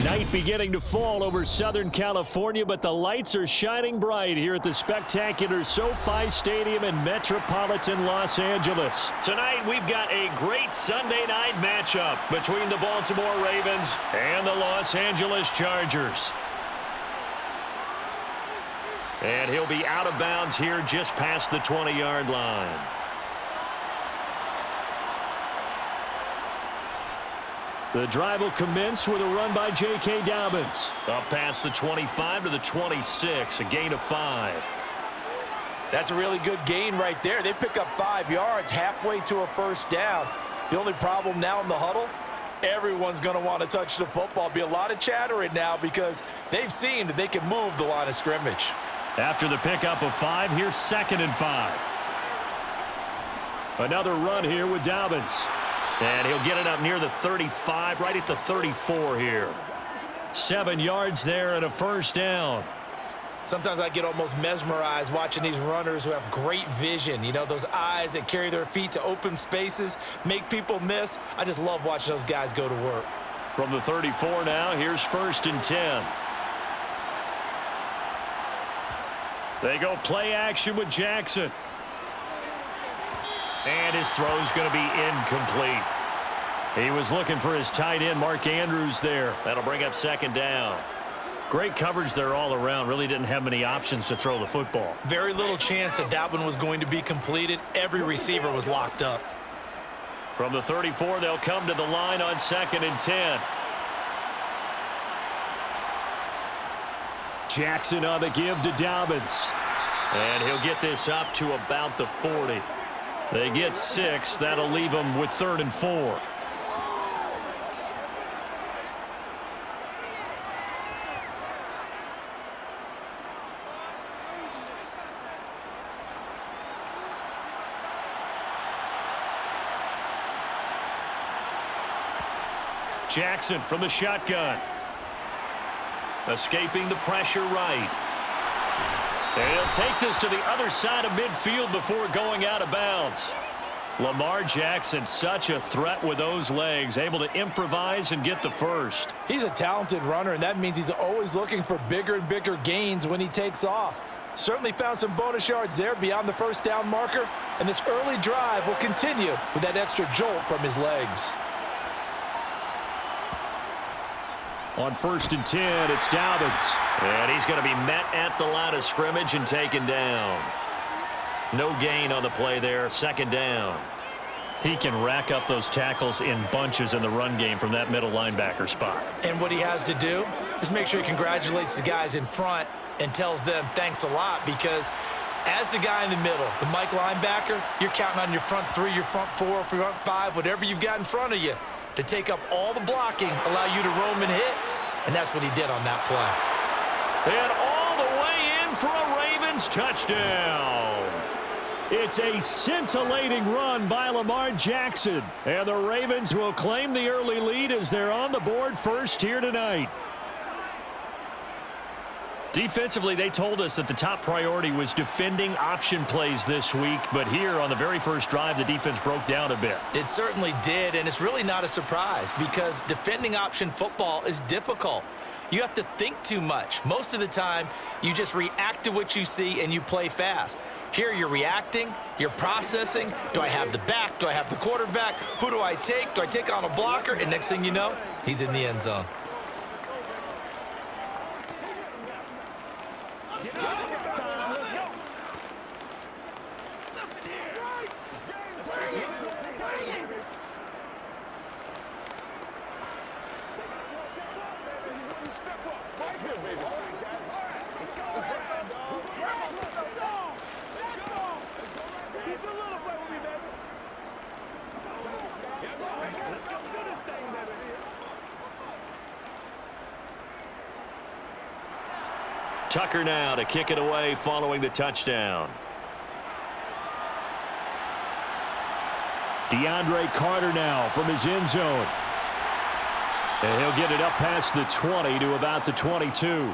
Night beginning to fall over Southern California, but the lights are shining bright here at the spectacular SoFi Stadium in metropolitan Los Angeles. Tonight, we've got a great Sunday night matchup between the Baltimore Ravens and the Los Angeles Chargers. And he'll be out of bounds here just past the 20-yard line. The drive will commence with a run by J.K. Dobbins. Up past the 25 to the 26, a gain of 5. That's a really good gain right there. They pick up 5 yards halfway to a first down. The only problem now in the huddle, everyone's going to want to touch the football. Be a lot of chattering now because they've seen that they can move the line of scrimmage. After the pickup of 5, here's 2nd and 5. Another run here with Dobbins. And he'll get it up near the 35, right at the 34 here. 7 yards there and a first down. Sometimes I get almost mesmerized watching these runners who have great vision. You know, those eyes that carry their feet to open spaces, make people miss. I just love watching those guys go to work. From the 34 now, here's 1st and 10. They go play action with Jackson. And his throw's going to be incomplete. He was looking for his tight end, Mark Andrews, there. That'll bring up 2nd down. Great coverage there all around. Really didn't have many options to throw the football. Very little chance that one was going to be completed. Every receiver was locked up. From the 34, they'll come to the line on 2nd and 10. Jackson on the give to Dobbins. And he'll get this up to about the 40. They get 6. That'll leave them with 3rd and 4. Jackson from the shotgun. Escaping the pressure right. And he'll take this to the other side of midfield before going out of bounds. Lamar Jackson, such a threat with those legs, able to improvise and get the first. He's a talented runner, and that means he's always looking for bigger and bigger gains when he takes off. Certainly found some bonus yards there beyond the first down marker, and this early drive will continue with that extra jolt from his legs. On 1st and 10, it's Dobbins. And he's going to be met at the line of scrimmage and taken down. No gain on the play there, 2nd down. He can rack up those tackles in bunches in the run game from that middle linebacker spot. And what he has to do is make sure he congratulates the guys in front and tells them thanks a lot, because as the guy in the middle, the Mike linebacker, you're counting on your front 3, your front 4, front 5, whatever you've got in front of you to take up all the blocking, allow you to roam and hit, and that's what he did on that play. And all the way in for a Ravens touchdown. It's a scintillating run by Lamar Jackson, and the Ravens will claim the early lead as they're on the board first here tonight. Defensively, they told us that the top priority was defending option plays this week, but here on the very first drive, the defense broke down a bit. It certainly did, and it's really not a surprise because defending option football is difficult. You have to think too much. Most of the time, you just react to what you see and you play fast. Here you're reacting, you're processing. Do I have the back? Do I have the quarterback? Who do I take? Do I take on a blocker? And next thing you know, he's in the end zone. Tucker now to kick it away following the touchdown. DeAndre Carter now from his end zone. And he'll get it up past the 20 to about the 22.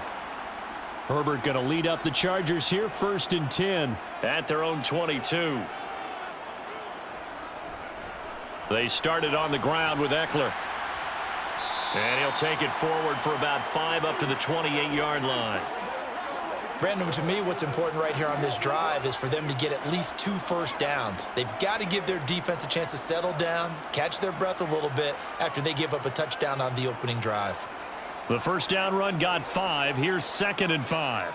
Herbert going to lead up the Chargers here, 1st and 10 at their own 22. They started on the ground with Eckler. And he'll take it forward for about 5 up to the 28-yard line. Brandon, to me, what's important right here on this drive is for them to get at least 2 first downs. They've got to give their defense a chance to settle down, catch their breath a little bit after they give up a touchdown on the opening drive. The first down run got 5. Here's 2nd and 5.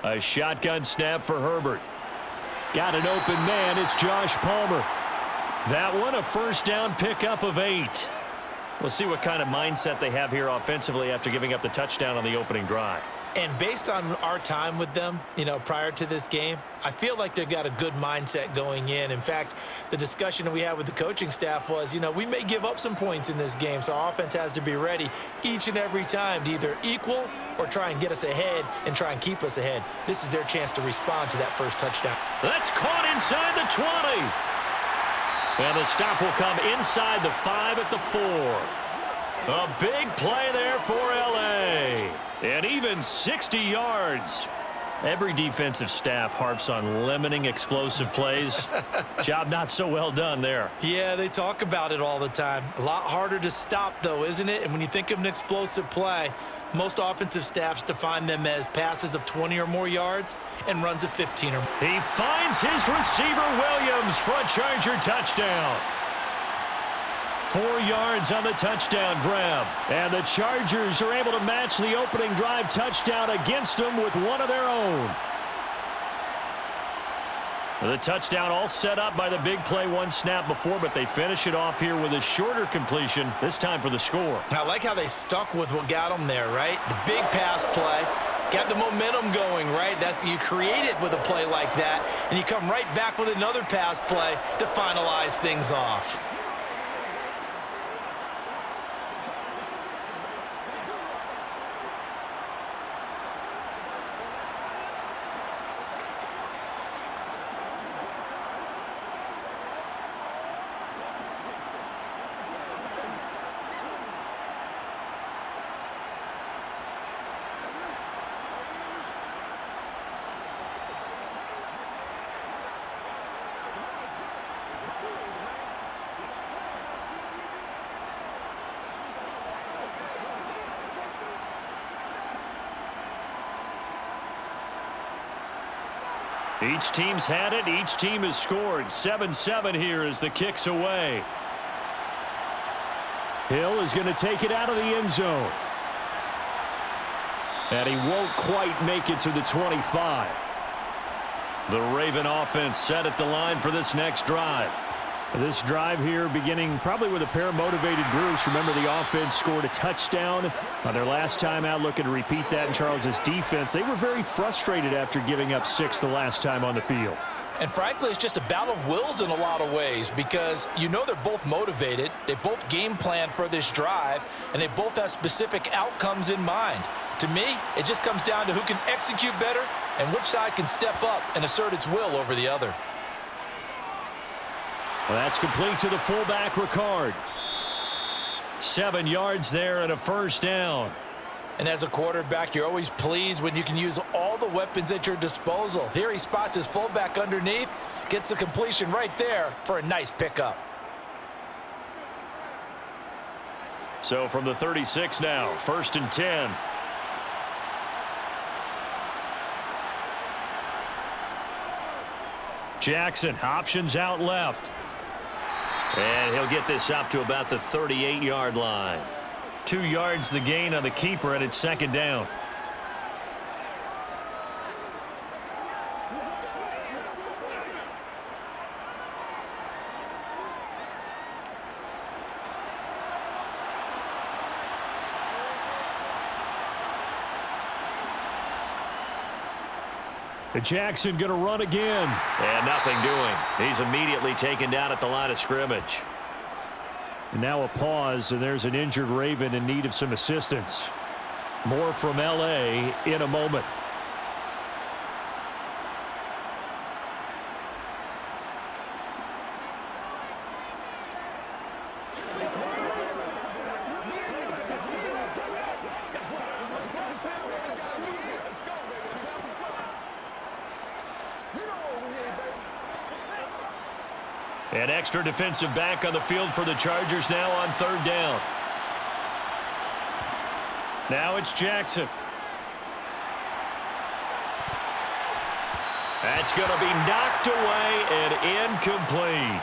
A shotgun snap for Herbert. Got an open man. It's Josh Palmer. That one a first down pickup of 8. We'll see what kind of mindset they have here offensively after giving up the touchdown on the opening drive. And based on our time with them, prior to this game, I feel like they've got a good mindset going in. In fact, the discussion that we had with the coaching staff was, we may give up some points in this game, so our offense has to be ready each and every time to either equal or try and get us ahead and try and keep us ahead. This is their chance to respond to that first touchdown. That's caught inside the 20. And the stop will come inside the 5 at the 4. A big play there for L.A. And even 60 yards. Every defensive staff harps on limiting explosive plays. Job not so well done there. Yeah, they talk about it all the time. A lot harder to stop, though, isn't it? And when you think of an explosive play, most offensive staffs define them as passes of 20 or more yards and runs of 15 or more. He finds his receiver, Williams, for a Charger touchdown. 4 yards on the touchdown grab. And the Chargers are able to match the opening drive touchdown against them with one of their own. The touchdown all set up by the big play one snap before, but they finish it off here with a shorter completion, this time for the score. I like how they stuck with what got them there, right? The big pass play, got the momentum going, right? You create it with a play like that, and you come right back with another pass play to finalize things off. Each team's had it. Each team has scored. 7-7 here as the kick's away. Hill is going to take it out of the end zone. And he won't quite make it to the 25. The Raven offense set at the line for this next drive. This drive here beginning probably with a pair of motivated groups. Remember, the offense scored a touchdown on their last time out, looking to repeat that in Charles's defense. They were very frustrated after giving up 6 the last time on the field. And frankly, it's just a battle of wills in a lot of ways because they're both motivated. They both game plan for this drive, and they both have specific outcomes in mind. To me, it just comes down to who can execute better and which side can step up and assert its will over the other. Well, that's complete to the fullback, Ricard. 7 yards there and a first down. And as a quarterback, you're always pleased when you can use all the weapons at your disposal. Here he spots his fullback underneath, gets the completion right there for a nice pickup. So from the 36 now, 1st and 10. Jackson, options out left. And he'll get this up to about the 38-yard line. 2 yards the gain on the keeper, and it's 2nd down. Jackson going to run again. And nothing doing. He's immediately taken down at the line of scrimmage. And now a pause, and there's an injured Raven in need of some assistance. More from L.A. in a moment. An extra defensive back on the field for the Chargers now on third down. Now it's Jackson. That's going to be knocked away and incomplete.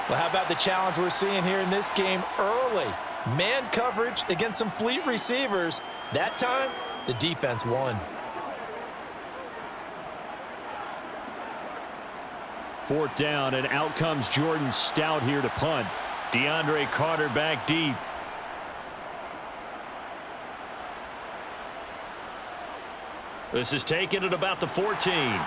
Well, how about the challenge we're seeing here in this game early? Man coverage against some fleet receivers. That time, the defense won. Fourth down, and out comes Jordan Stout here to punt. DeAndre Carter back deep. This is taken at about the 14.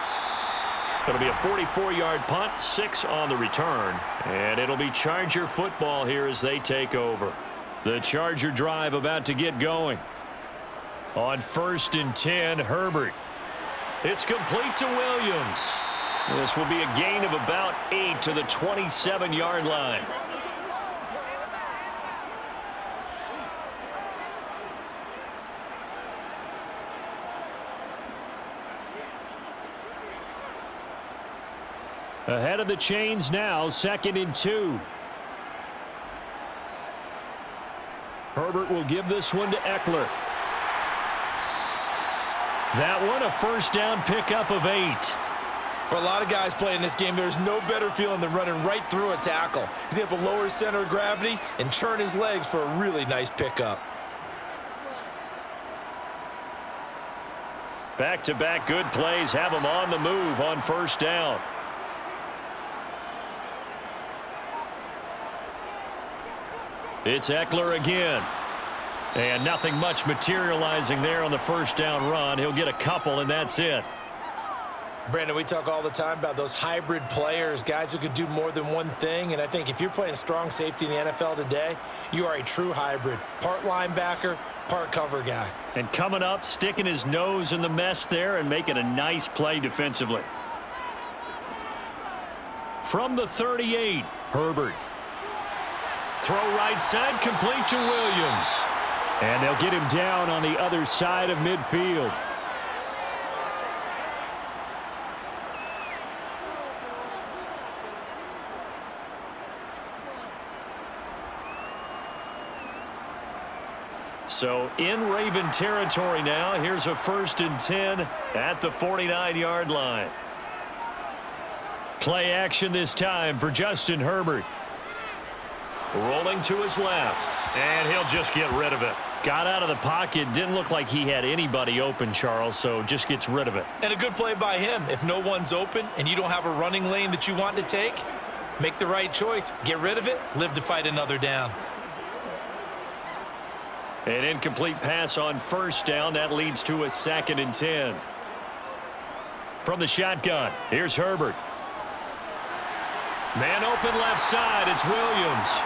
It'll be a 44-yard punt, 6 on the return, and it'll be Charger football here as they take over. The Charger drive about to get going. On 1st and 10, Herbert. It's complete to Williams. This will be a gain of about 8 to the 27-yard line. Ahead of the chains now, 2nd and 2. Herbert will give this one to Eckler. That one a first down pickup of 8. For a lot of guys playing this game, there's no better feeling than running right through a tackle. He's able to lower his center of gravity and churn his legs for a really nice pickup. Back-to-back good plays have him on the move on first down. It's Eckler again. And nothing much materializing there on the first down run. He'll get a couple, and that's it. Brandon, we talk all the time about those hybrid players, guys who can do more than one thing. And I think if you're playing strong safety in the NFL today, you are a true hybrid. Part linebacker, part cover guy. And coming up, sticking his nose in the mess there and making a nice play defensively. From the 38, Herbert. Throw right side, complete to Williams. And they'll get him down on the other side of midfield. So in Raven territory now. Here's a 1st and 10 at the 49-yard line. Play action this time for Justin Herbert. Rolling to his left, and he'll just get rid of it. Got out of the pocket, didn't look like he had anybody open, Charles, so just gets rid of it. And a good play by him. If no one's open and you don't have a running lane that you want to take, make the right choice. Get rid of it, live to fight another down. An incomplete pass on first down. That leads to a 2nd and 10. From the shotgun, here's Herbert. Man open left side, it's Williams.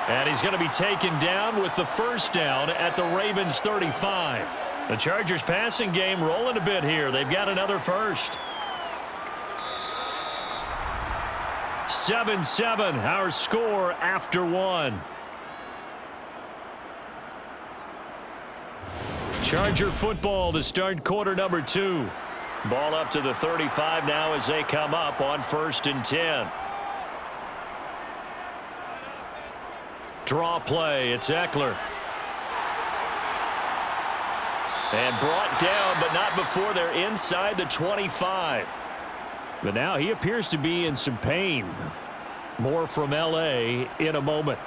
And he's going to be taken down with the first down at the Ravens 35. The Chargers passing game rolling a bit here. They've got another first. 7-7, our score after one. Charger football to start quarter number 2. Ball up to the 35 now as they come up on 1st and 10. Draw play, it's Eckler. And brought down, but not before they're inside the 25. But now he appears to be in some pain. More from L.A. in a moment.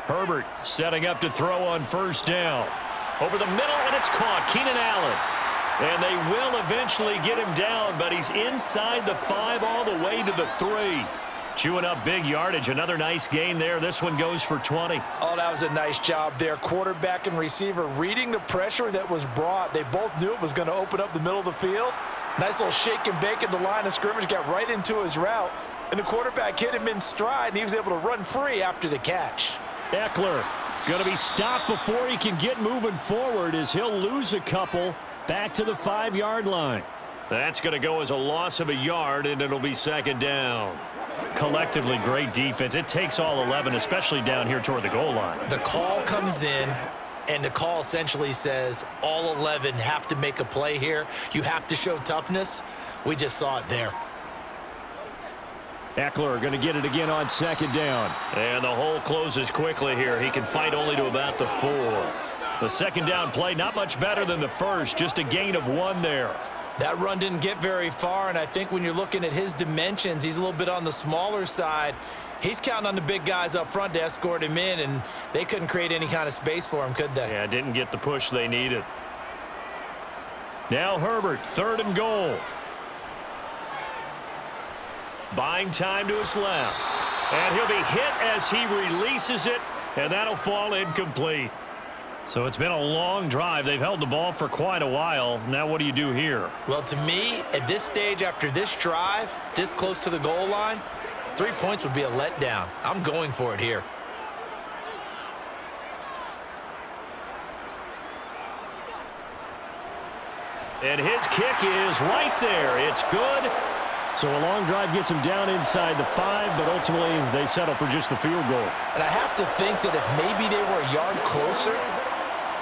Herbert setting up to throw on first down. Over the middle, and it's caught. Keenan Allen. And they will eventually get him down, but he's inside the 5 all the way to the 3. Chewing up big yardage. Another nice gain there. This one goes for 20. Oh, that was a nice job there. Quarterback and receiver reading the pressure that was brought. They both knew it was going to open up the middle of the field. Nice little shake and bake at the line of scrimmage. Got right into his route. And the quarterback hit him in stride, and he was able to run free after the catch. Eckler going to be stopped before he can get moving forward as he'll lose a couple back to the 5-yard line. That's going to go as a loss of a yard, and it'll be second down. Collectively, great defense. It takes all 11, especially down here toward the goal line. The call comes in, and the call essentially says all 11 have to make a play here. You have to show toughness. We just saw it there. Eckler going to get it again on second down. And the hole closes quickly here. He can fight only to about the 4. The second down play, not much better than the first, just a gain of 1 there. That run didn't get very far, and I think when you're looking at his dimensions, he's a little bit on the smaller side. He's counting on the big guys up front to escort him in, and they couldn't create any kind of space for him, could they? Yeah, didn't get the push they needed. Now Herbert, 3rd and goal. Buying time to his left. And he'll be hit as he releases it, and that'll fall incomplete. So it's been a long drive. They've held the ball for quite a while. Now what do you do here? Well, to me, at this stage, after this drive, this close to the goal line, 3 points would be a letdown. I'm going for it here. And his kick is right there. It's good. So a long drive gets him down inside the 5, but ultimately they settle for just the field goal. And I have to think that if maybe they were a yard closer,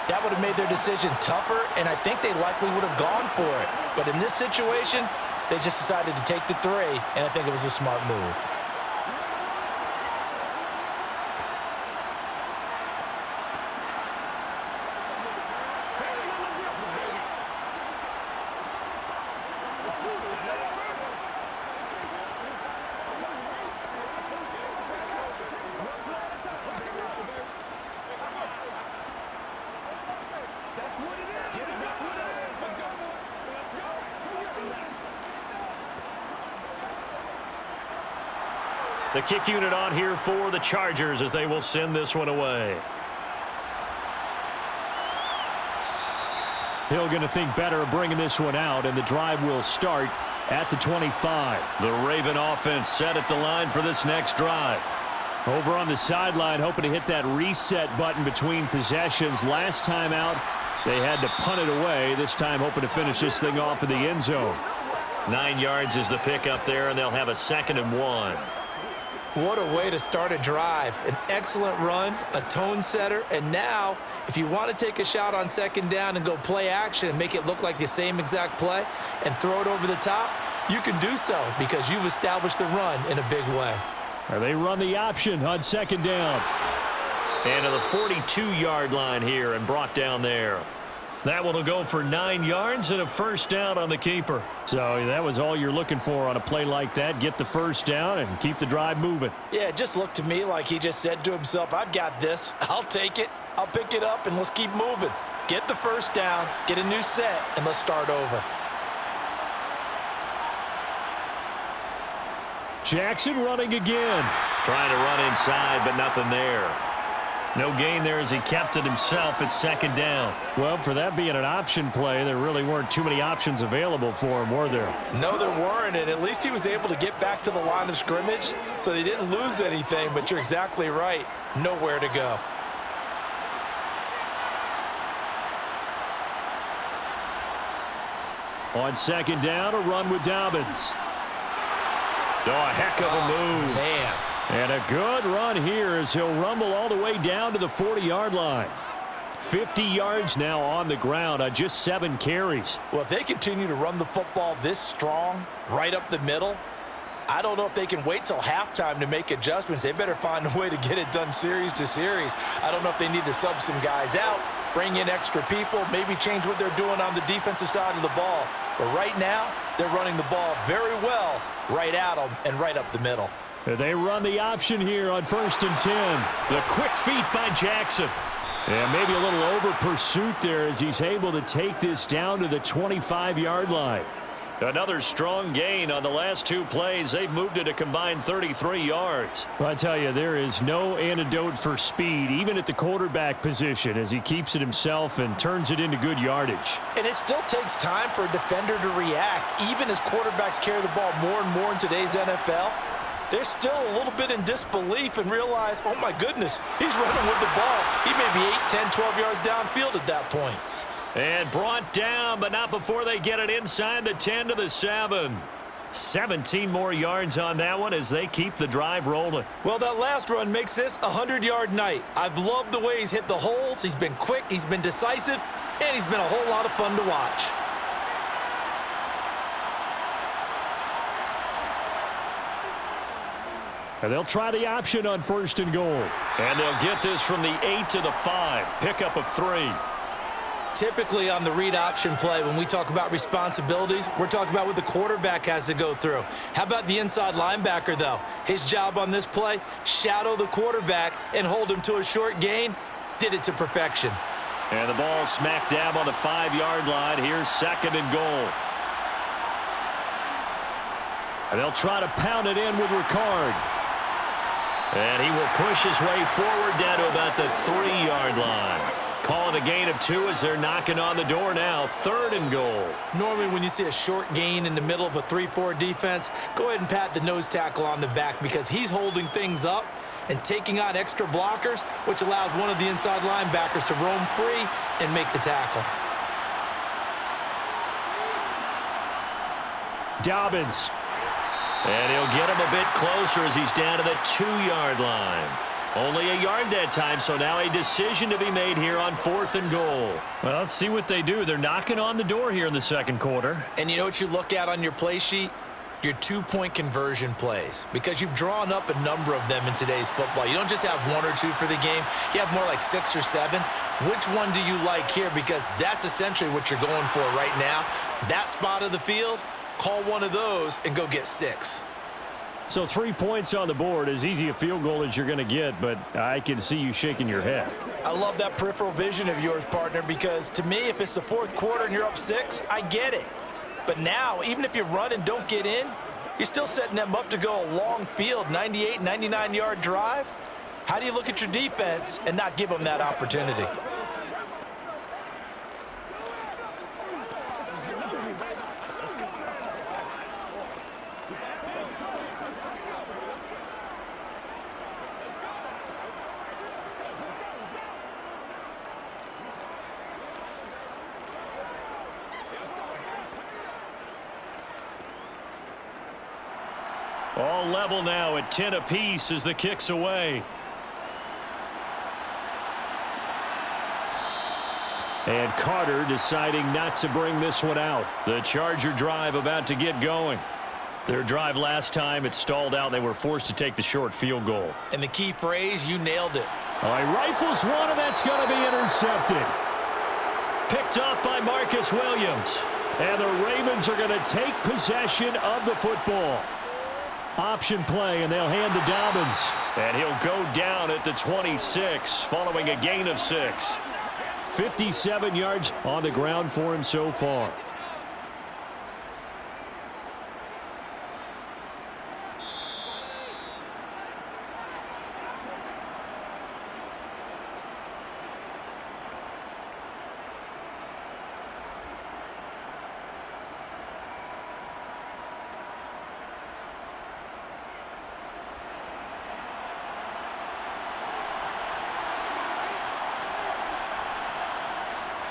that would have made their decision tougher, and I think they likely would have gone for it. But in this situation, they just decided to take the 3, and I think it was a smart move. The kick unit on here for the Chargers as they will send this one away. Hill going to think better of bringing this one out, and the drive will start at the 25. The Raven offense set at the line for this next drive. Over on the sideline, hoping to hit that reset button between possessions. Last time out, they had to punt it away. This time hoping to finish this thing off in the end zone. 9 yards is the pickup there, and they'll have a 2nd and 1. What a way to start a drive. An excellent run, a tone setter, and now if you want to take a shot on 2nd down and go play action and make it look like the same exact play and throw it over the top, you can do so because you've established the run in a big way. They run the option on 2nd down. And to the 42-yard line here and brought down there. That one will go for 9 yards and a 1st down on the keeper. So that was all you're looking for on a play like that. Get the 1st down and keep the drive moving. Yeah, it just looked to me like he just said to himself, I've got this. I'll take it. I'll pick it up, and let's keep moving. Get the 1st down, get a new set, and let's start over. Jackson running again. Trying to run inside, but nothing there. No gain there as he kept it himself at 2nd down. Well, for that being an option play, there really weren't too many options available for him, were there? No, there weren't, and at least he was able to get back to the line of scrimmage, so they didn't lose anything, but you're exactly right. Nowhere to go. On 2nd down, a run with Dobbins. Oh, a heck of a move. Man. And a good run here as he'll rumble all the way down to the 40-yard line. 50 yards now on the ground on just 7 carries. Well, if they continue to run the football this strong, right up the middle, I don't know if they can wait till halftime to make adjustments. They better find a way to get it done series to series. I don't know if they need to sub some guys out, bring in extra people, maybe change what they're doing on the defensive side of the ball. But right now, they're running the ball very well right at them and right up the middle. They run the option here on 1st and 10. The quick feet by Jackson. And maybe a little over pursuit there as he's able to take this down to the 25-yard line. Another strong gain on the last 2 plays. They've moved it a combined 33 yards. Well, I tell you, there is no antidote for speed, even at the quarterback position, as he keeps it himself and turns it into good yardage. And it still takes time for a defender to react. Even as quarterbacks carry the ball more and more in today's NFL, they're still a little bit in disbelief and realize, oh my goodness, he's running with the ball. He may be 8, 10, 12 yards downfield at that point. And brought down, but not before they get it inside the 10 to the 7. 17 more yards on that one as they keep the drive rolling. Well, that last run makes this a 100-yard night. I've loved the way he's hit the holes. He's been quick, he's been decisive, and he's been a whole lot of fun to watch. And they'll try the option on 1st and goal. And they'll get this from the 8 to the 5. Pickup of 3. Typically on the read option play, when we talk about responsibilities, we're talking about what the quarterback has to go through. How about the inside linebacker, though? His job on this play, shadow the quarterback and hold him to a short gain. Did it to perfection. And the ball smack dab on the 5-yard line. Here's 2nd and goal. And they'll try to pound it in with Ricard. And he will push his way forward down to about the 3-yard line. Calling a gain of 2 as they're knocking on the door now. 3rd and goal. Normally when you see a short gain in the middle of a 3-4 defense, go ahead and pat the nose tackle on the back because he's holding things up and taking on extra blockers, which allows one of the inside linebackers to roam free and make the tackle. Dobbins. And he'll get him a bit closer as he's down to the 2-yard line. Only a yard that time, so now a decision to be made here on 4th and goal. Well, let's see what they do. They're knocking on the door here in the 2nd quarter. And you know what you look at on your play sheet? Your 2-point conversion plays, because you've drawn up a number of them in today's football. You don't just have 1 or 2 for the game. You have more like 6 or 7. Which one do you like here? Because that's essentially what you're going for right now. That spot of the field, call one of those and go get 6. So 3 points on the board, as easy a field goal as you're going to get, but I can see you shaking your head. I love that peripheral vision of yours, partner, because to me, if it's the 4th quarter and you're up 6, I get it. But now, even if you run and don't get in, you're still setting them up to go a long field, 98, 99-yard drive. How do you look at your defense and not give them that opportunity? All level now at 10 apiece as the kick's away. And Carter deciding not to bring this one out. The Charger drive about to get going. Their drive last time, it stalled out. They were forced to take the short field goal. And the key phrase, you nailed it. All right, rifles one, and that's going to be intercepted. Picked up by Marcus Williams. And the Ravens are going to take possession of the football. Option play, and they'll hand to Dobbins. And he'll go down at the 26 following a gain of 6. 57 yards on the ground for him so far.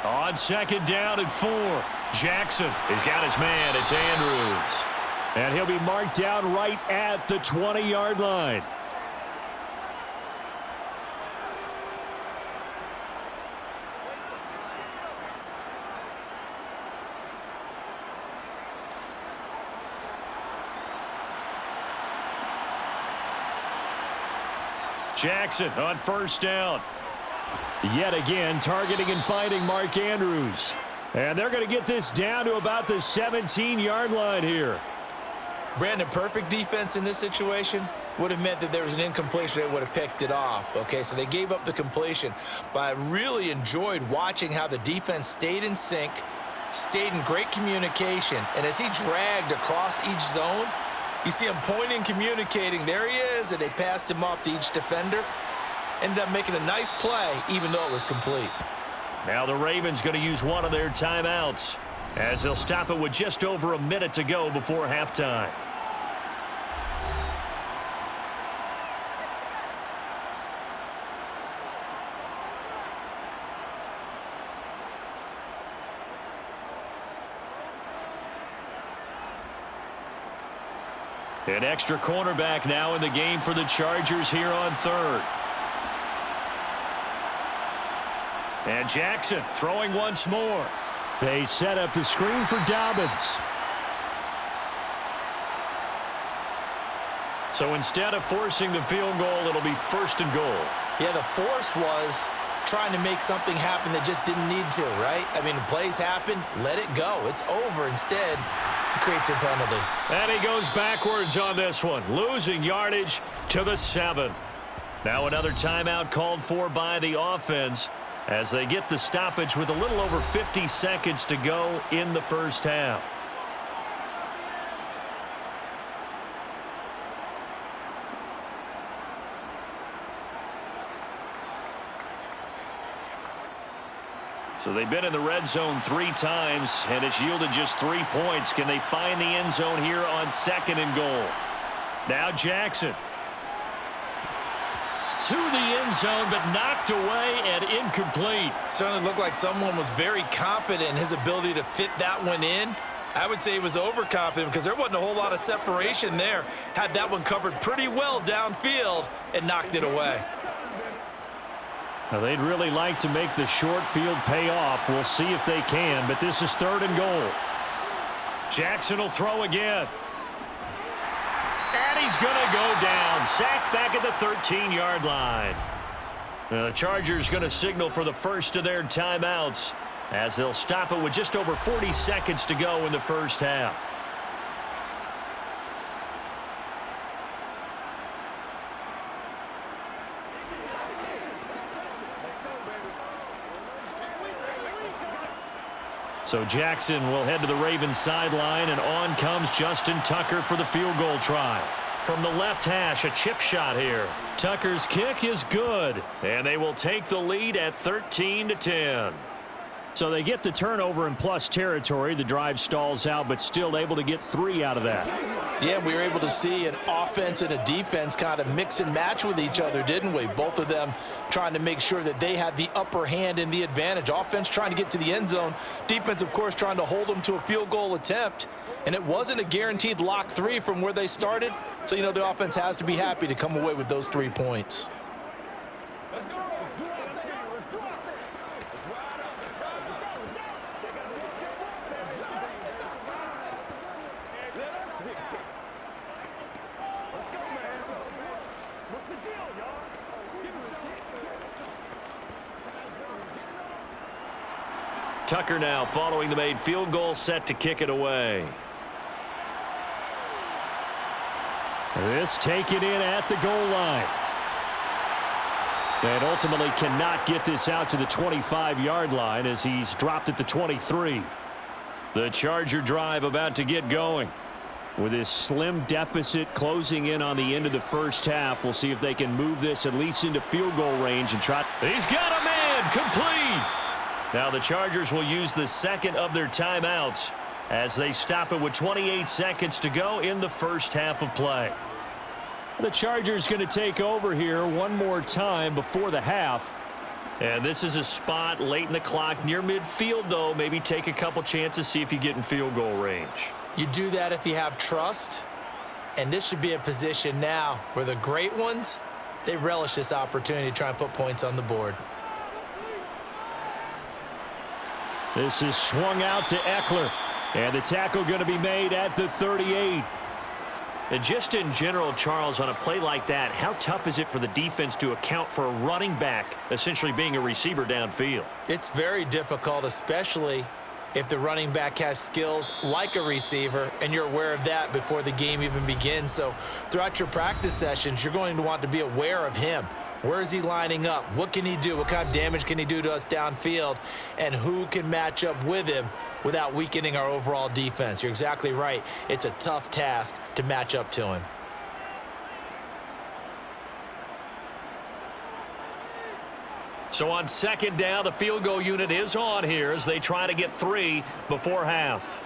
On 2nd down and 4. Jackson has got his man. It's Andrews. And he'll be marked down right at the 20-yard line. Jackson on 1st down. Yet again, targeting and finding Mark Andrews. And they're going to get this down to about the 17-yard line here. Brandon, perfect defense in this situation would have meant that there was an incompletion. They would have picked it off. Okay, so they gave up the completion. But I really enjoyed watching how the defense stayed in sync, stayed in great communication. And as he dragged across each zone, you see him pointing, communicating. There he is, and they passed him off to each defender. Ended up making a nice play, even though it was complete. Now the Ravens going to use one of their timeouts as they'll stop it with just over a minute to go before halftime. An extra cornerback now in the game for the Chargers here on third. And Jackson throwing once more. They set up the screen for Dobbins. So instead of forcing the field goal, it'll be 1st and goal. Yeah, the force was trying to make something happen that just didn't need to, right? I mean, plays happen, let it go. It's over. Instead, he creates a penalty. And he goes backwards on this one, losing yardage to the 7. Now another timeout called for by the offense as they get the stoppage with a little over 50 seconds to go in the first half. So they've been in the red zone 3 times, and it's yielded just 3 points. Can they find the end zone here on 2nd and goal? Now Jackson. To the end zone, but knocked away and incomplete. Certainly looked like someone was very confident in his ability to fit that one in. I would say he was overconfident because there wasn't a whole lot of separation there. Had that one covered pretty well downfield and knocked it away. Now they'd really like to make the short field pay off. We'll see if they can, but this is 3rd and goal. Jackson will throw again. And he's going to go down. Sacked back at the 13-yard line. Now the Chargers going to signal for the first of their timeouts as they'll stop it with just over 40 seconds to go in the first half. So Jackson will head to the Ravens sideline, and on comes Justin Tucker for the field goal try. From the left hash, a chip shot here. Tucker's kick is good, and they will take the lead at 13-10. So they get the turnover in plus territory. The drive stalls out, but still able to get 3 out of that. Yeah, we were able to see an offense and a defense kind of mix and match with each other, didn't we? Both of them trying to make sure that they had the upper hand and the advantage. Offense trying to get to the end zone. Defense, of course, trying to hold them to a field goal attempt. And it wasn't a guaranteed lock 3 from where they started. So, you know, the offense has to be happy to come away with those 3 points. Let's go. Let's do our thing. Let's do our thing. Let's ride up. Let's go. Let's go. Let's go. They got to get their work. Let us dictate. Let's go, man. What's the deal, y'all? Tucker now following the made field goal, set to kick it away. This taken in at the goal line. And ultimately cannot get this out to the 25-yard line as he's dropped at the 23. The Charger drive about to get going. With this slim deficit closing in on the end of the first half, we'll see if they can move this at least into field goal range and try. He's got a man complete. Now the Chargers will use the second of their timeouts as they stop it with 28 seconds to go in the first half of play. The Chargers going to take over here one more time before the half. And this is a spot late in the clock near midfield, though. Maybe take a couple chances, see if you get in field goal range. You do that if you have trust. And this should be a position now where the great ones, they relish this opportunity to try and put points on the board. This is swung out to Eckler. And the tackle going to be made at the 38. And just in general, Charles, on a play like that, how tough is it for the defense to account for a running back essentially being a receiver downfield? It's very difficult, especially if the running back has skills like a receiver, and you're aware of that before the game even begins. So throughout your practice sessions, you're going to want to be aware of him. Where is he lining up? What can he do? What kind of damage can he do to us downfield? And who can match up with him without weakening our overall defense? You're exactly right. It's a tough task to match up to him. So on second down, the field goal unit is on here as they try to get 3 before half.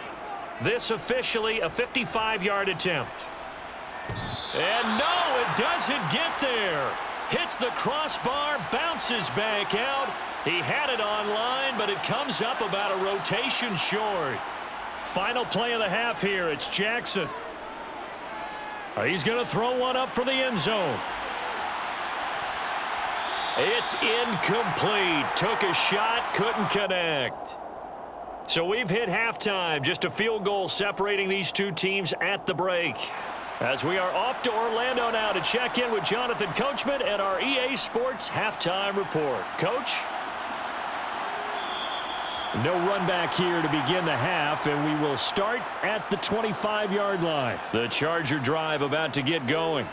This officially a 55-yard attempt. And no, it doesn't get there. Hits the crossbar, bounces back out. He had it on line, but it comes up about a rotation short. Final play of the half here. It's Jackson. He's going to throw one up for the end zone. It's incomplete. Took a shot, couldn't connect. So we've hit halftime. Just a field goal separating these two teams at the break. As we are off to Orlando now to check in with Jonathan Coachman and our EA Sports Halftime Report. Coach? No run back here to begin the half, and we will start at the 25-yard line. The Charger drive about to get going.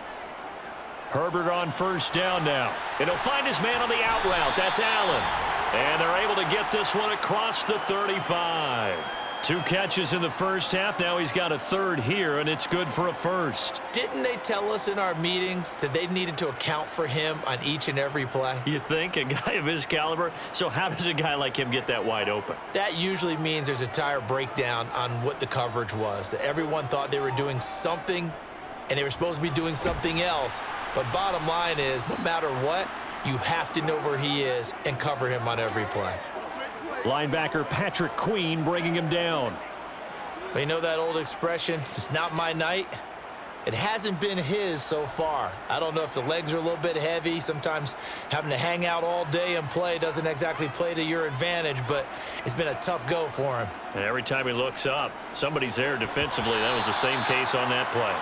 Herbert on first down now. And he'll find his man on the out route. That's Allen. And they're able to get this one across the 35. 2 catches in the first half. Now he's got a third here, and it's good for a first. Didn't they tell us in our meetings that they needed to account for him on each and every play? You think? A guy of his caliber? So how does a guy like him get that wide open? That usually means there's a tire breakdown on what the coverage was. That everyone thought they were doing something, and they were supposed to be doing something else. But bottom line is, no matter what, you have to know where he is and cover him on every play. Linebacker Patrick Queen bringing him down. But you know that old expression, it's not my night? It hasn't been his so far. I don't know if the legs are a little bit heavy. Sometimes having to hang out all day and play doesn't exactly play to your advantage, but it's been a tough go for him. And every time he looks up, somebody's there defensively. That was the same case on that play.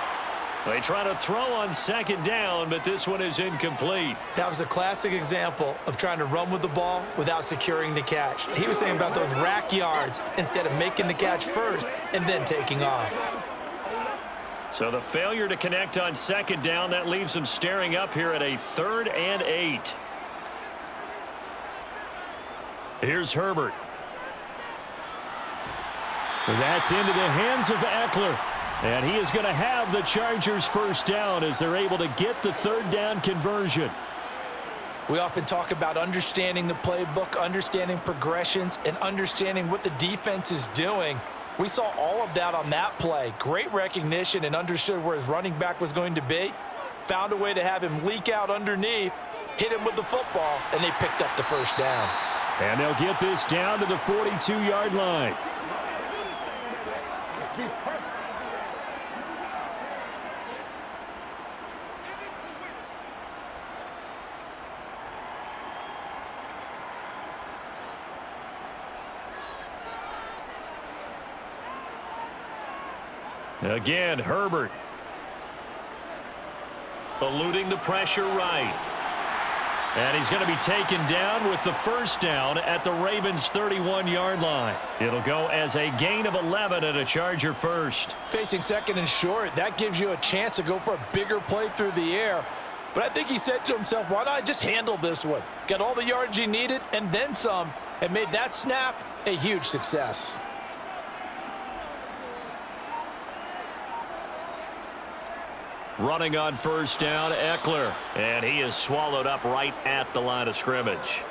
They try to throw on second down, but this one is incomplete. That was a classic example of trying to run with the ball without securing the catch. He was thinking about those rack yards instead of making the catch first and then taking off. So the failure to connect on second down, that leaves him staring up here at a 3rd and 8. Here's Herbert. That's into the hands of Eckler. And he is going to have the Chargers first down as they're able to get the 3rd down conversion. We often talk about understanding the playbook, understanding progressions, and understanding what the defense is doing. We saw all of that on that play. Great recognition and understood where his running back was going to be. Found a way to have him leak out underneath, hit him with the football, and they picked up the first down. And they'll get this down to the 42-yard line. Again, Herbert. Eluding the pressure right. And he's going to be taken down with the first down at the Ravens' 31-yard line. It'll go as a gain of 11 and a Charger first. Facing 2nd and short, that gives you a chance to go for a bigger play through the air. But I think he said to himself, why not just handle this one? Got all the yards he needed and then some, and made that snap a huge success. Running on first down, Eckler. And he is swallowed up right at the line of scrimmage.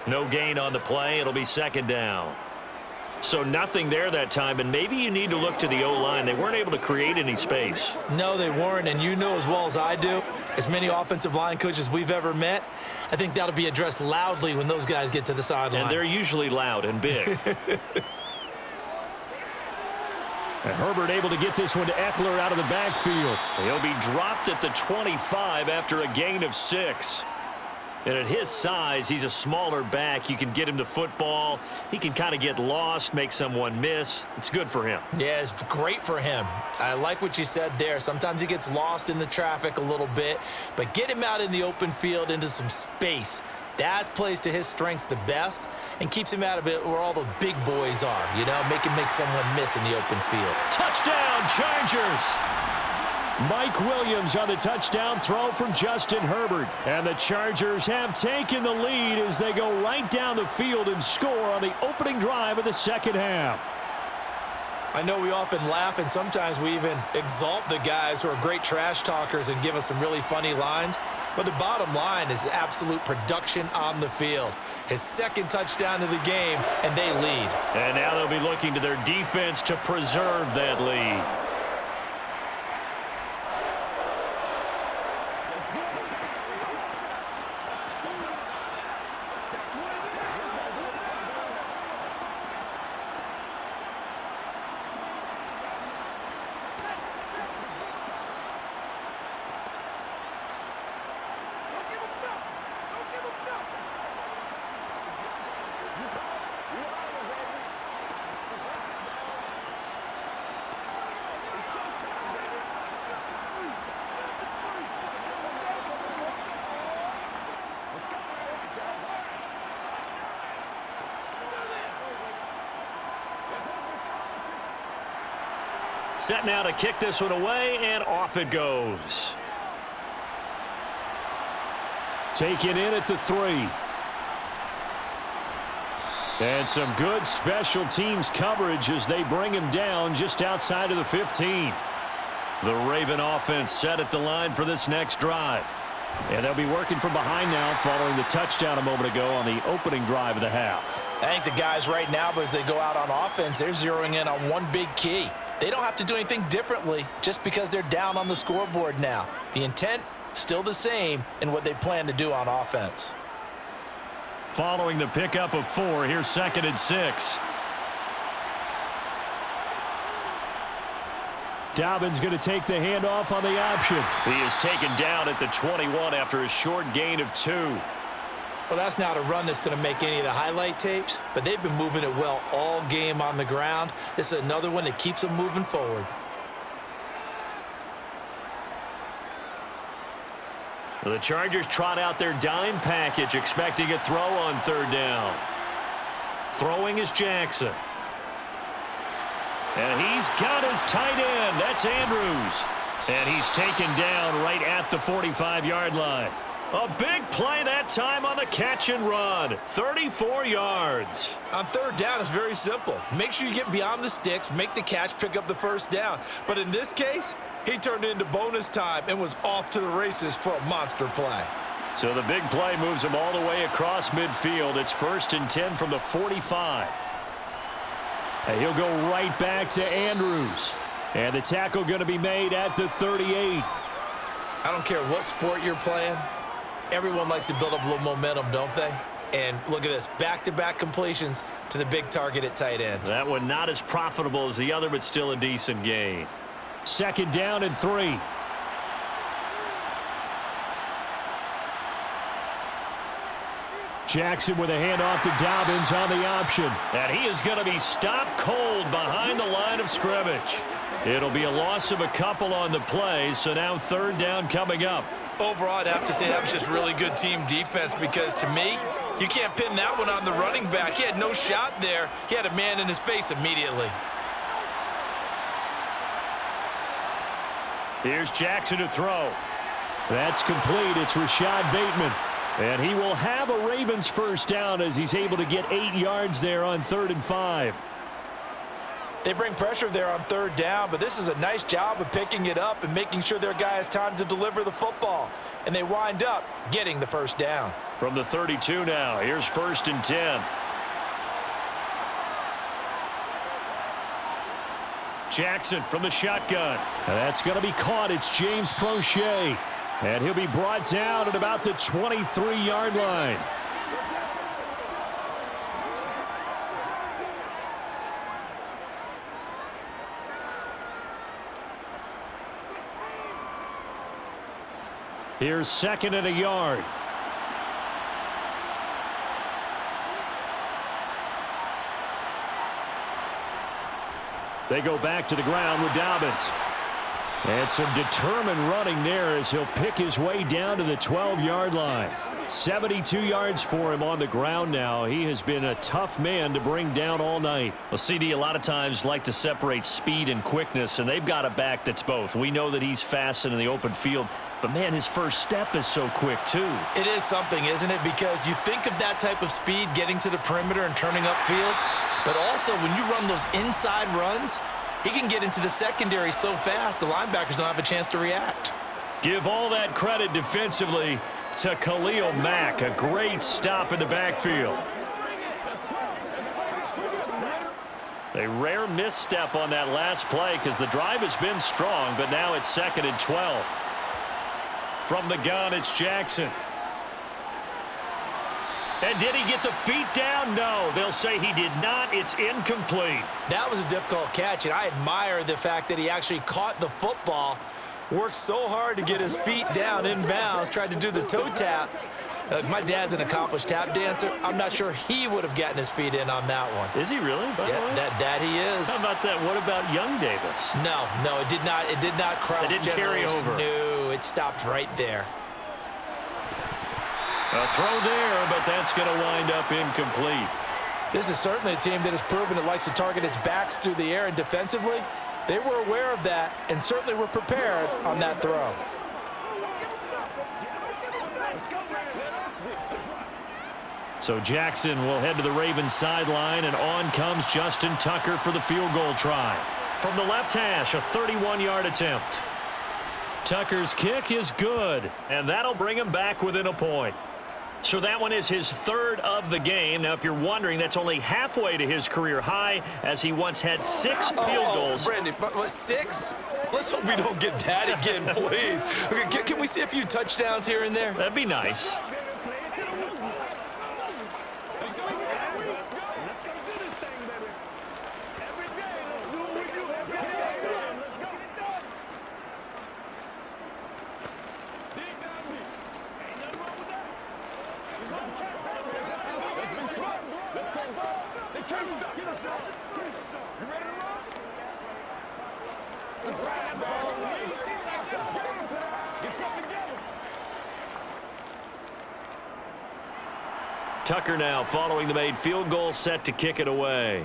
No gain on the play. It'll be 2nd down. So nothing there that time, and maybe you need to look to the O-line. They weren't able to create any space. No, they weren't, and you know as well as I do, as many offensive line coaches we've ever met, I think that'll be addressed loudly when those guys get to the sideline. And they're usually loud and big. And Herbert able to get this one to Eckler out of the backfield. He'll be dropped at the 25 after a gain of 6. And at his size, he's a smaller back. You can get him to football. He can kind of get lost, make someone miss. It's good for him. Yeah, it's great for him. I like what you said there. Sometimes he gets lost in the traffic a little bit, but get him out in the open field into some space. That plays to his strengths the best and keeps him out of it where all the big boys are, you know, make someone miss in the open field. Touchdown, Chargers! Mike Williams on the touchdown throw from Justin Herbert. And the Chargers have taken the lead as they go right down the field and score on the opening drive of the second half. I know we often laugh and sometimes we even exalt the guys who are great trash talkers and give us some really funny lines. But the bottom line is absolute production on the field. His 2nd touchdown of the game, and they lead. And now they'll be looking to their defense to preserve that lead. Set now to kick this one away, and off it goes. Taken in at the 3. And some good special teams coverage as they bring him down just outside of the 15. The Raven offense set at the line for this next drive. And they'll be working from behind now following the touchdown a moment ago on the opening drive of the half. I think the guys right now, as they go out on offense, they're zeroing in on one big key. They don't have to do anything differently just because they're down on the scoreboard now. The intent, still the same in what they plan to do on offense. Following the pickup of 4, here's 2nd and 6. Dobbins going to take the handoff on the option. He is taken down at the 21 after a short gain of 2. Well, that's not a run that's going to make any of the highlight tapes, but they've been moving it well all game on the ground. This is another one that keeps them moving forward. The Chargers trot out their dime package, expecting a throw on 3rd down. Throwing is Jackson. And he's got his tight end. That's Andrews. And he's taken down right at the 45-yard line. A big play that time on the catch and run. 34 yards. On 3rd down, it's very simple. Make sure you get beyond the sticks, make the catch, pick up the 1st down. But in this case, he turned it into bonus time and was off to the races for a monster play. So the big play moves him all the way across midfield. It's 1st and 10 from the 45. And he'll go right back to Andrews. And the tackle going to be made at the 38. I don't care what sport you're playing. Everyone likes to build up a little momentum, don't they? And look at this, back-to-back completions to the big target at tight end. That one not as profitable as the other, but still a decent gain. 2nd down and 3. Jackson with a handoff to Dobbins on the option. And he is going to be stopped cold behind the line of scrimmage. It'll be a loss of a couple on the play, so now 3rd down coming up. Overall, I'd have to say that was just really good team defense because, to me, you can't pin that one on the running back. He had no shot there. He had a man in his face immediately. Here's Jackson to throw. That's complete. It's Rashad Bateman. And he will have a Ravens 1st down as he's able to get 8 yards there on 3rd and 5. They bring pressure there on 3rd down, but this is a nice job of picking it up and making sure their guy has time to deliver the football. And they wind up getting the 1st down. From the 32 now, here's 1st and 10. Jackson from the shotgun. And that's going to be caught. It's James Prochet. And he'll be brought down at about the 23-yard line. Here's 2nd and a yard. They go back to the ground with Dobbins. And some determined running there as he'll pick his way down to the 12-yard line. 72 yards for him on the ground now. He has been a tough man to bring down all night. Well, CD, a lot of times like to separate speed and quickness, and they've got a back that's both. We know that he's fast in the open field, but, man, his first step is so quick, too. It is something, isn't it? Because you think of that type of speed getting to the perimeter and turning upfield, but also when you run those inside runs, he can get into the secondary so fast the linebackers don't have a chance to react. Give all that credit defensively to Khalil Mack. A great stop in the backfield. A rare misstep on that last play because the drive has been strong, but now it's 2nd and 12. From the gun, it's Jackson. And did he get the feet down? No, they'll say he did not. It's incomplete. That was a difficult catch, and I admire the fact that he actually caught the football, worked so hard to get his feet down inbounds, tried to do the toe tap. My dad's an accomplished tap dancer. I'm not sure he would have gotten his feet in on that one. Is he really, by the way? That he is. How about that? What about young Davis? No, it did not. It did not cross. It didn't carry over. No, it stopped right there. A throw there, but that's going to wind up incomplete. This is certainly a team that has proven it likes to target its backs through the air, and defensively, They were aware of that and certainly were prepared on that throw. So Jackson will head to the Ravens sideline, and on comes Justin Tucker for the field goal try. From the left hash, a 31-yard attempt. Tucker's kick is good, and that'll bring him back within a point. So that one is his third of the game. Now, if you're wondering, that's only halfway to his career high, as he once had 6 field goals. Brandon, but 6? Let's hope we don't get that again, please. Okay, can we see a few touchdowns here and there? That'd be nice. Tucker now following the made field goal, set to kick it away.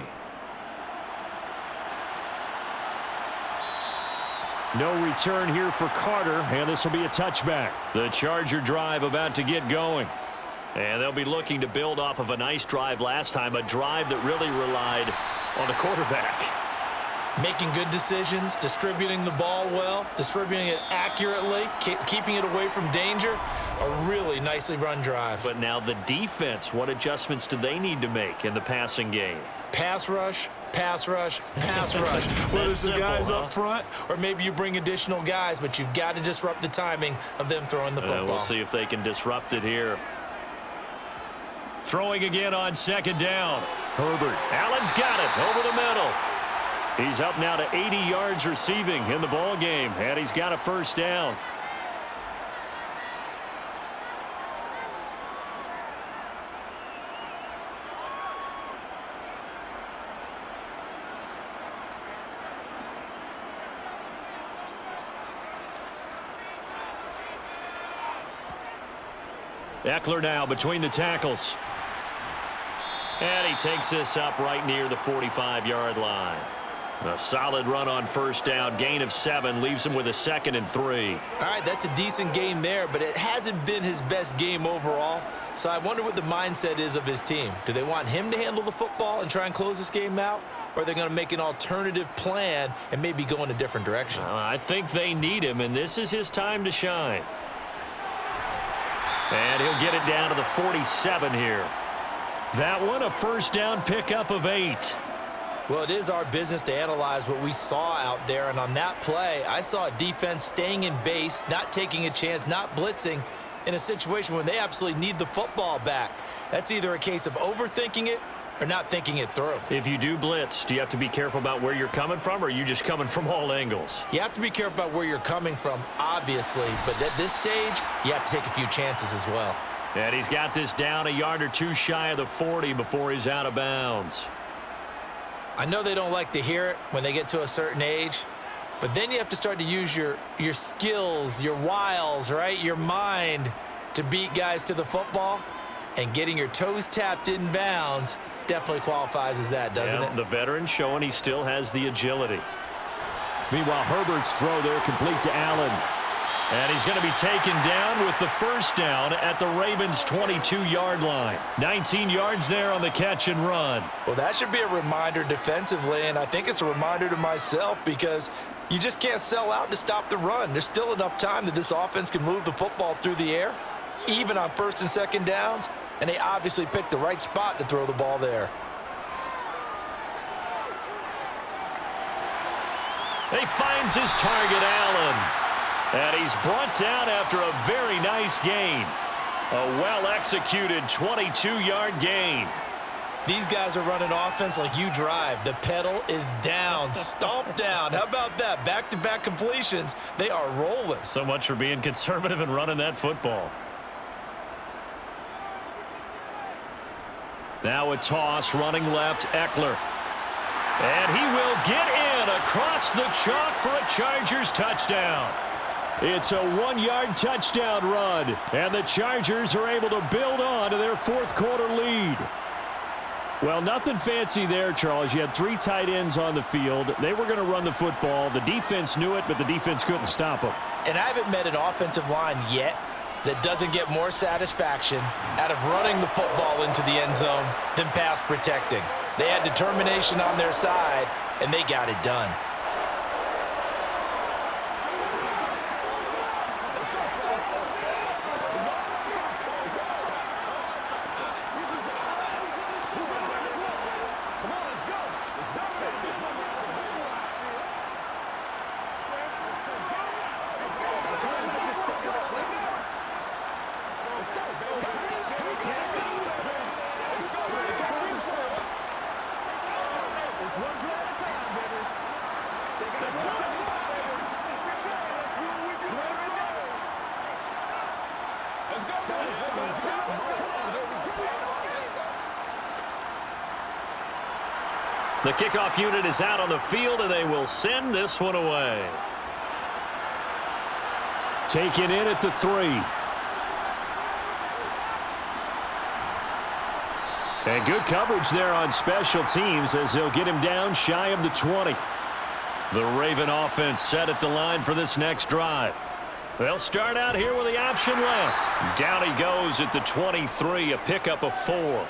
No return here for Carter, and this will be a touchback. The Charger drive about to get going. And they'll be looking to build off of a nice drive last time, a drive that really relied on the quarterback. Making good decisions, distributing the ball well, distributing it accurately, keeping it away from danger. A really nicely run drive. But now the defense, what adjustments do they need to make in the passing game? Pass rush, pass rush, pass rush. Whether it's the guys up front or maybe you bring additional guys, but you've got to disrupt the timing of them throwing the football. We'll see if they can disrupt it here. Throwing again on second down. Herbert. Allen's got it over the middle. He's up now to 80 yards receiving in the ball game, and he's got a first down. Eckler now between the tackles. And he takes this up right near the 45-yard line. A solid run on first down, gain of 7, leaves him with a 2nd and 3. All right, that's a decent game there, but it hasn't been his best game overall. So I wonder what the mindset is of his team. Do they want him to handle the football and try and close this game out? Or are they going to make an alternative plan and maybe go in a different direction? I think they need him, and this is his time to shine. And he'll get it down to the 47 here. That one, a first down pickup of 8. Well, it is our business to analyze what we saw out there, and on that play, I saw a defense staying in base, not taking a chance, not blitzing in a situation where they absolutely need the football back. That's either a case of overthinking it or not thinking it through. If you do blitz, do you have to be careful about where you're coming from, or are you just coming from all angles? You have to be careful about where you're coming from, obviously, but at this stage, you have to take a few chances as well. And he's got this down a yard or two shy of the 40 before he's out of bounds. I know they don't like to hear it when they get to a certain age, but then you have to start to use your skills, your wiles, right? Your mind to beat guys to the football, and getting your toes tapped in bounds definitely qualifies as that, doesn't it? The veteran showing he still has the agility. Meanwhile, Herbert's throw there complete to Allen. And he's going to be taken down with the first down at the Ravens' 22-yard line. 19 yards there on the catch and run. Well, that should be a reminder defensively, and I think it's a reminder to myself because you just can't sell out to stop the run. There's still enough time that this offense can move the football through the air, even on first and second downs, and they obviously picked the right spot to throw the ball there. He finds his target, Allen. And he's brought down after a very nice gain. A well-executed 22-yard gain. These guys are running offense like you drive. The pedal is down, stomp down. How about that? Back-to-back completions. They are rolling. So much for being conservative and running that football. Now a toss, running left, Eckler. And he will get in across the chalk for a Chargers touchdown. It's a 1-yard touchdown run, and the Chargers are able to build on to their fourth quarter lead. Well, nothing fancy there, Charles. You had 3 tight ends on the field. They were going to run the football. The defense knew it, but the defense couldn't stop them. And I haven't met an offensive line yet that doesn't get more satisfaction out of running the football into the end zone than pass protecting. They had determination on their side, and they got it done. The kickoff unit is out on the field, and they will send this one away. Taken in at the 3. And good coverage there on special teams as they'll get him down shy of the 20. The Raven offense set at the line for this next drive. They'll start out here with the option left. Down he goes at the 23, a pickup of 4.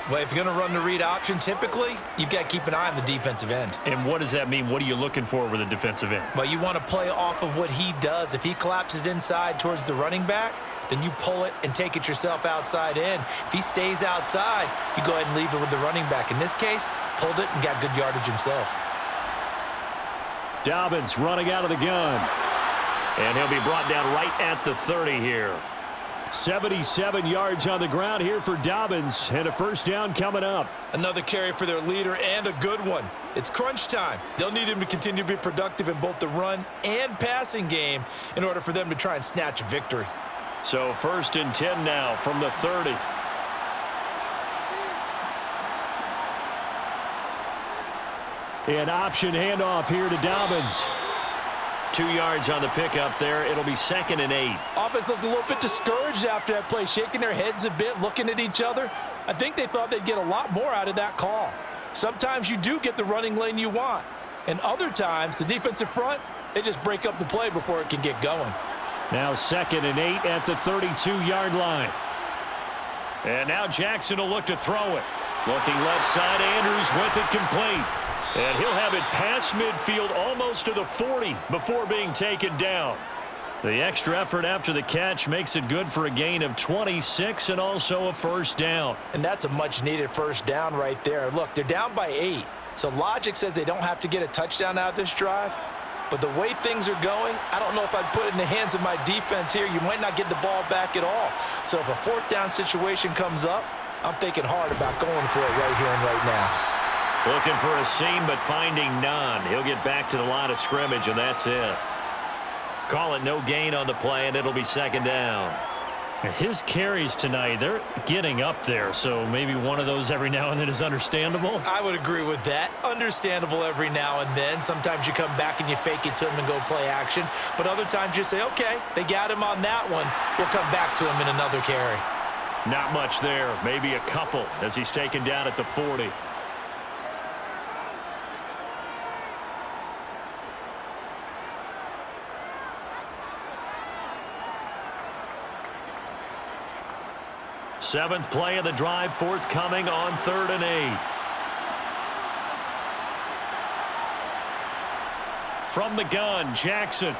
Well, if you're going to run the read option, typically, you've got to keep an eye on the defensive end. And what does that mean? What are you looking for with a defensive end? Well, you want to play off of what he does. If he collapses inside towards the running back, then you pull it and take it yourself outside in. If he stays outside, you go ahead and leave it with the running back. In this case, pulled it and got good yardage himself. Dobbins running out of the gun. And he'll be brought down right at the 30 here. 77 yards on the ground here for Dobbins, and a first down coming up. Another carry for their leader, and a good one. It's crunch time. They'll need him to continue to be productive in both the run and passing game in order for them to try and snatch a victory. So 1st and 10 now from the 30. An option handoff here to Dobbins. 2 yards on the pickup there. It'll be 2nd and 8. Offense looked a little bit discouraged after that play, shaking their heads a bit, looking at each other. I think they thought they'd get a lot more out of that call. Sometimes you do get the running lane you want, and other times the defensive front, they just break up the play before it can get going. Now 2nd and 8 at the 32-yard line. And now Jackson will look to throw it. Looking left side, Andrews with it complete. And he'll have it past midfield almost to the 40 before being taken down. The extra effort after the catch makes it good for a gain of 26 and also a first down. And that's a much-needed first down right there. Look, they're down by 8, so logic says they don't have to get a touchdown out of this drive. But the way things are going, I don't know if I'd put it in the hands of my defense here. You might not get the ball back at all. So if a 4th down situation comes up, I'm thinking hard about going for it right here and right now. Looking for a seam, but finding none. He'll get back to the line of scrimmage, and that's it. Call it no gain on the play, and it'll be 2nd down. His carries tonight, they're getting up there, so maybe one of those every now and then is understandable. I would agree with that. Understandable every now and then. Sometimes you come back and you fake it to him and go play action. But other times you say, okay, they got him on that one. We'll come back to him in another carry. Not much there. Maybe a couple as he's taken down at the 40. Seventh play of the drive forthcoming on 3rd and 8. From the gun, Jackson.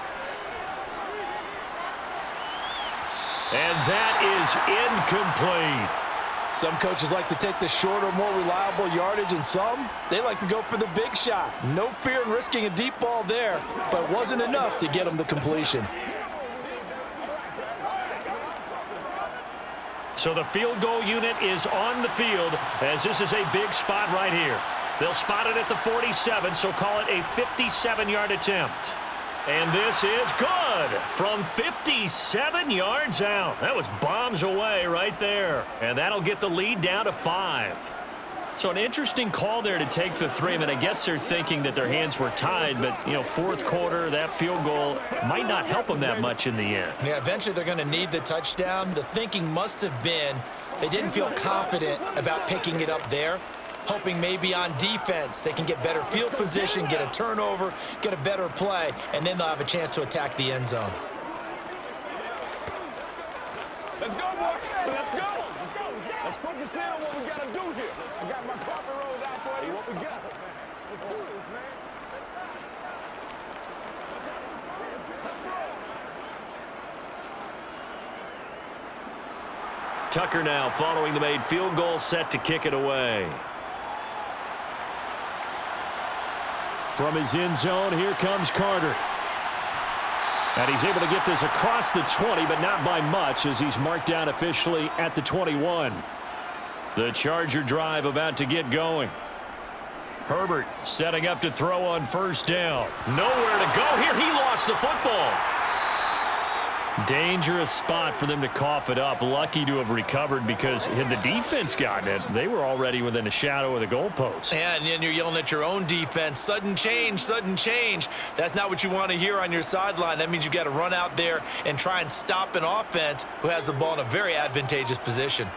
And that is incomplete. Some coaches like to take the shorter, more reliable yardage, and some, they like to go for the big shot. No fear in risking a deep ball there, but it wasn't enough to get them the completion. So the field goal unit is on the field as this is a big spot right here. They'll spot it at the 47, so call it a 57-yard attempt. And this is good from 57 yards out. That was bombs away right there. And that'll get the lead down to 5. So an interesting call there to take the 3. I mean, I guess they're thinking that their hands were tied, but, you know, 4th quarter, that field goal might not help them that much in the end. Yeah, eventually they're going to need the touchdown. The thinking must have been, They didn't feel confident about picking it up there, hoping maybe on defense they can get better field position, get a turnover, get a better play, and then they'll have a chance to attack the end zone. Let's go, boy. Let's go. Let's go. Let's focus in on what we got to do here. I got my carpet rolled out for you. What we got? Let's do this, man. Let's roll. Tucker now following the made field goal, set to kick it away. From his end zone, here comes Carter. And he's able to get this across the 20, but not by much, as he's marked down officially at the 21. The Charger drive about to get going. Herbert setting up to throw on first down. Nowhere to go here. He lost the football. Dangerous spot for them to cough it up. Lucky to have recovered, because had the defense gotten it, they were already within a shadow of the goalpost. And then you're yelling at your own defense. Sudden change, sudden change. That's not what you want to hear on your sideline. That means you got to run out there and try and stop an offense who has the ball in a very advantageous position.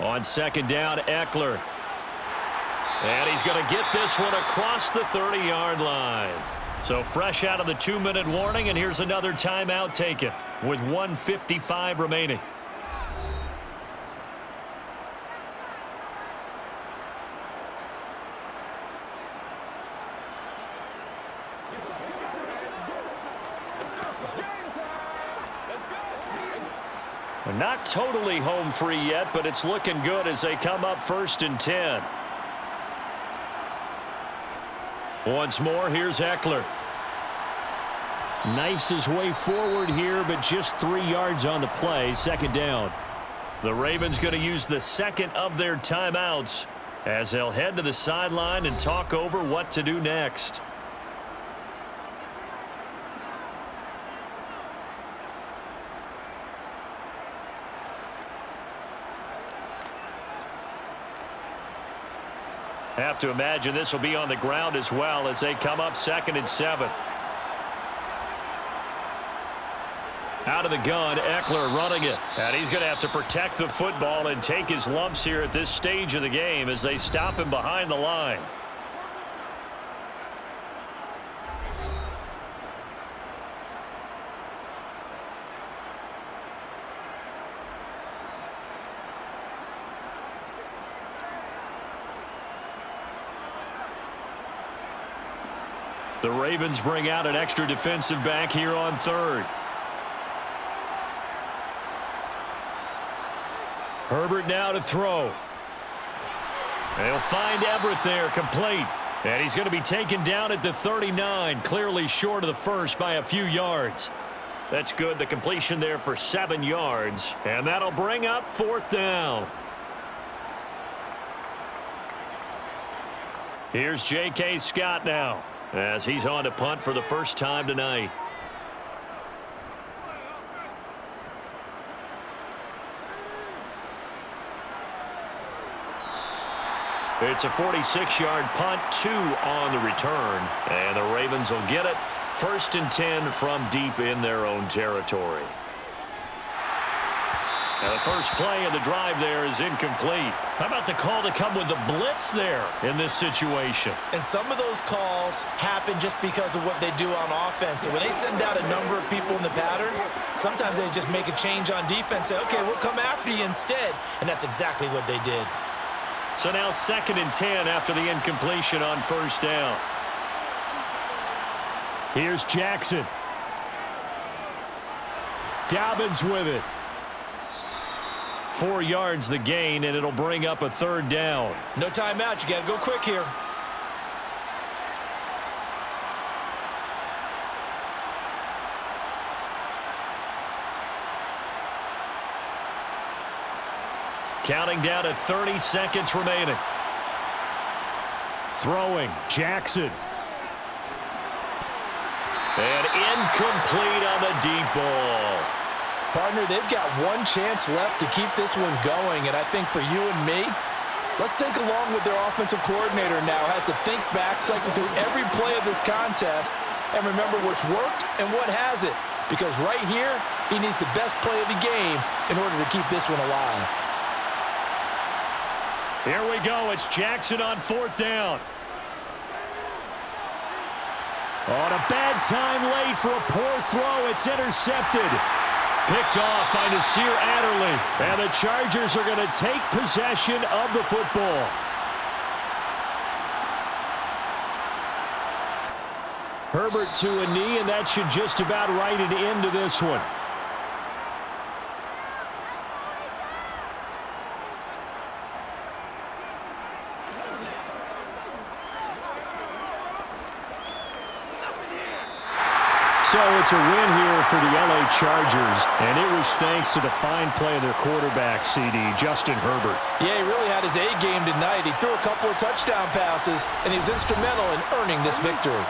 On second down, Eckler. And he's going to get this one across the 30-yard line. So fresh out of the 2-minute warning, and here's another timeout taken with 1:55 remaining. They're not totally home free yet, but it's looking good as they come up 1st and 10. Once more, here's Eckler. Knifes his way forward here, but just 3 yards on the play. Second down. The Ravens going to use the second of their timeouts as they'll head to the sideline and talk over what to do next. Have to imagine this will be on the ground as well as they come up 2nd and 7. Out of the gun, Eckler running it. And he's going to have to protect the football and take his lumps here at this stage of the game as they stop him behind the line. The Ravens bring out an extra defensive back here on 3rd. Herbert now to throw. They'll find Everett there, complete. And he's going to be taken down at the 39, clearly short of the first by a few yards. That's good. The completion there for 7 yards. And that'll bring up 4th down. Here's J.K. Scott now, as he's on to punt for the first time tonight. It's a 46-yard punt, 2 on the return, and the Ravens will get it. 1st and 10 from deep in their own territory. Now the first play of the drive there is incomplete. How about the call to come with the blitz there in this situation? And some of those calls happen just because of what they do on offense. So when they send out a number of people in the pattern, sometimes they just make a change on defense, say, okay, we'll come after you instead. And that's exactly what they did. So now 2nd and 10 after the incompletion on 1st down. Here's Jackson. Dobbins with it. 4 yards the gain, and it'll bring up a 3rd down. No timeout. You got to go quick here. Counting down to 30 seconds remaining. Throwing, Jackson. And incomplete on the deep ball. Partner, they've got one chance left to keep this one going, and I think for you and me, let's think along with their offensive coordinator now. Has to think back, cycle through every play of this contest, and remember what's worked and what hasn't. Because right here, he needs the best play of the game in order to keep this one alive. Here we go. It's Jackson on 4th down. On a bad time late for a poor throw. It's intercepted. Picked off by Nasir Adderley. And the Chargers are going to take possession of the football. Herbert to a knee, and that should just about write it into this one. So it's a win here for the L.A. Chargers, and it was thanks to the fine play of their quarterback, CD, Justin Herbert. Yeah, he really had his A game tonight. He threw a couple of touchdown passes, and he was instrumental in earning this victory.